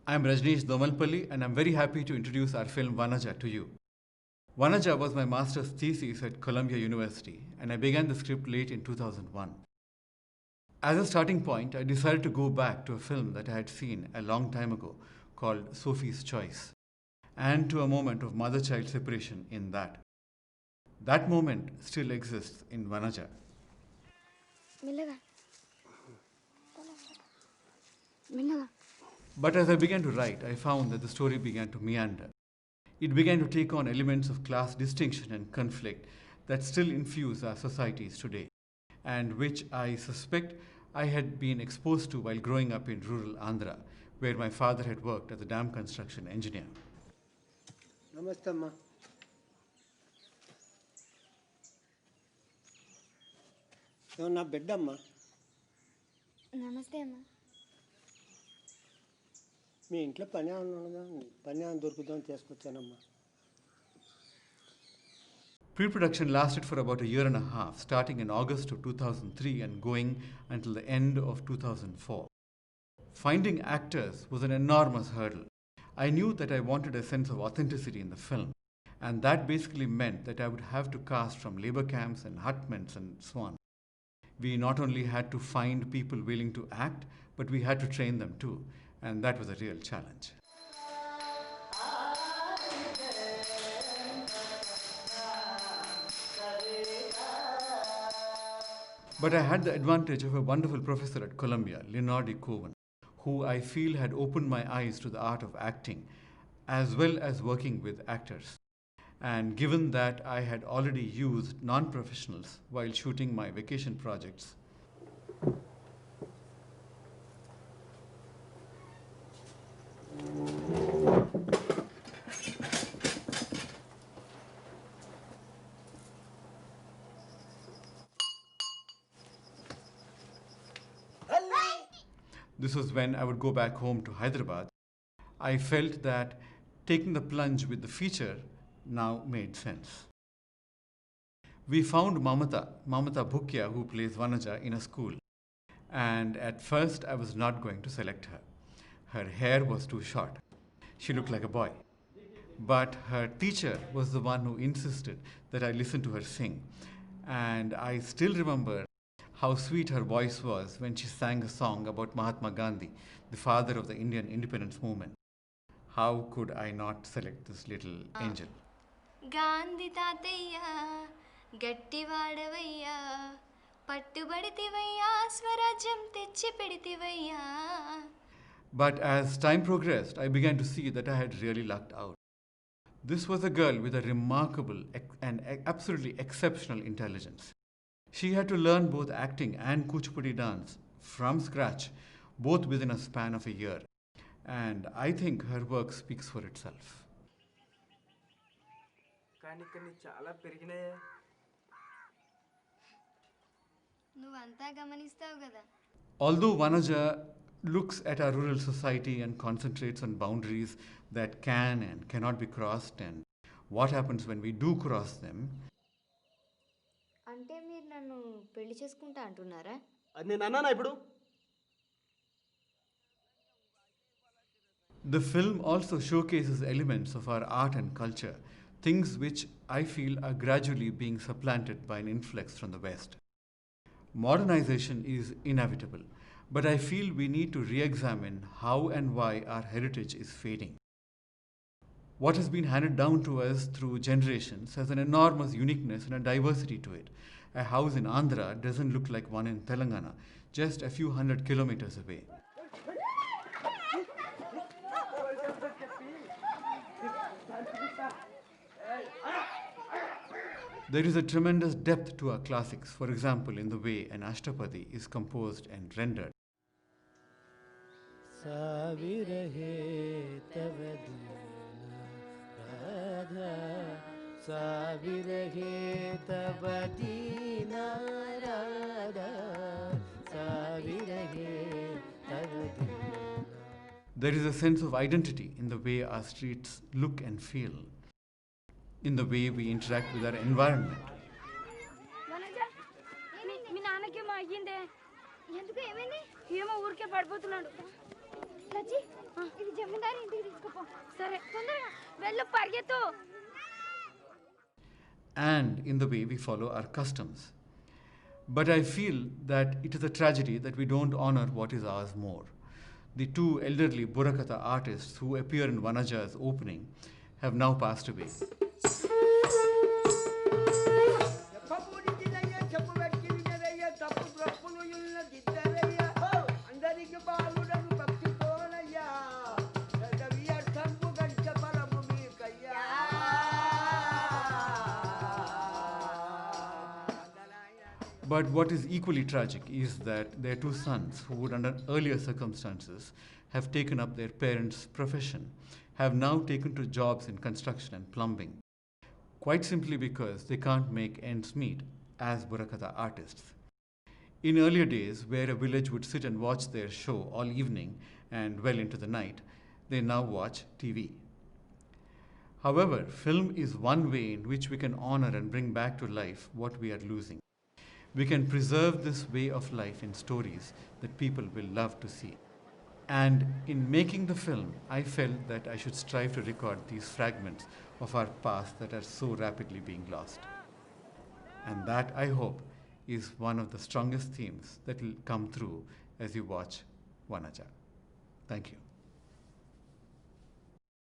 I'm Rajneesh Domalpalli and I'm very happy to introduce our film Vanaja to you. Vanaja was my master's thesis at Columbia University and I began the script late in 2001. As a starting point, I decided to go back to a film that I had seen a long time ago called Sophie's Choice and to a moment of mother-child separation in that. That moment still exists in Vanaja. But as I began to write, I found that the story began to meander. It began to take on elements of class distinction and conflict that still infuse our societies today, and which I suspect I had been exposed to while growing up in rural Andhra, where my father had worked as a dam construction engineer. Namaste, Amma. No, na bed, Amma. నమస్తే అమ్మా. మీ ఇంట్లో పని ఉన్నదా? పని దొరుకుతుందని తీసుకొచ్చానమ్మా. Pre-production lasted for about a year and a half, starting in August of 2003 and going until the end of 2004. Finding actors was an enormous hurdle. I knew that I wanted a sense of authenticity in the film, and that basically meant that I would have to cast from labor camps and hutments and so on. We not only had to find people willing to act, but we had to train them too, and that was a real challenge. But I had the advantage of a wonderful professor at Columbia, Leonard E. Cohen, who I feel had opened my eyes to the art of acting, as well as working with actors. And given that I had already used non-professionals while shooting my vacation projects, this was when I would go back home to Hyderabad. I felt that taking the plunge with the feature now made sense. We found Mamata Bhukia, who plays Vanaja, in a school. And at first I was not going to select her. Her hair was too short. She looked like a boy. But her teacher was the one who insisted that I listen to her sing. And I still remember how sweet her voice was when she sang a song about Mahatma Gandhi, the father of the Indian independence movement. How could I not select this little angel? Gandhi తాతయ్య గట్టివాడవయ్యా పట్టుబడితివయ్యా స్వరాజ్యం తెచ్చి పెడితివయ్యా. But as time progressed, I began to see that I had really lucked out. This was a girl with a remarkable and absolutely exceptional intelligence. She had to learn both acting and Kuchipudi dance from scratch, both within a span of a year. And I think her work speaks for itself. నువ్వంతా గమనిస్తావు కదా. Although Vanaja looks at our rural society and concentrates on boundaries that can and cannot be crossed and what happens when we do cross them. అంటే మీరు నన్ను పెళ్లి చేసుకుంటా అంటున్నారా? అది నేను అన్నానా ఇప్పుడు? The film also showcases elements of our art and culture, things which I feel are gradually being supplanted by an influx from the West. Modernization is inevitable, but I feel we need to re-examine how and why our heritage is fading. What has been handed down to us through generations has an enormous uniqueness and a diversity to it. A house in Andhra doesn't look like one in Telangana, just a few hundred kilometers away. There is a tremendous depth to our classics, for example, in the way an Ashtapadi is composed and rendered. There is a sense of identity in the way our streets look and feel, in the way we interact with our environment. మీ నాన్నకేమో అయ్యిందే. ఎందుకు ఏమైంది? ఏమో ఊరికే పడిపోతున్నాడు. సచి ఇది జమీందారు ఇంటికి తీసుకుపో సరే తొందరగా వెళ్ళు పరిగెత్తు and in the way we follow our customs. But I feel that it is a tragedy that we don't honor what is ours more. The two elderly Burakatha artists who appear in Vanaja's opening have now passed away. But what is equally tragic is that their two sons, who would under earlier circumstances have taken up their parents' profession, have now taken to jobs in construction and plumbing, quite simply because they can't make ends meet as Burakatha artists. In earlier days, where a village would sit and watch their show all evening and well into the night, they now watch TV. However, film is one way in which we can honor and bring back to life what we are losing. We can preserve this way of life in stories that people will love to see. And in making the film, I felt that I should strive to record these fragments of our past that are so rapidly being lost. And that, I hope, is one of the strongest themes that will come through as you watch Vanaja. Thank you.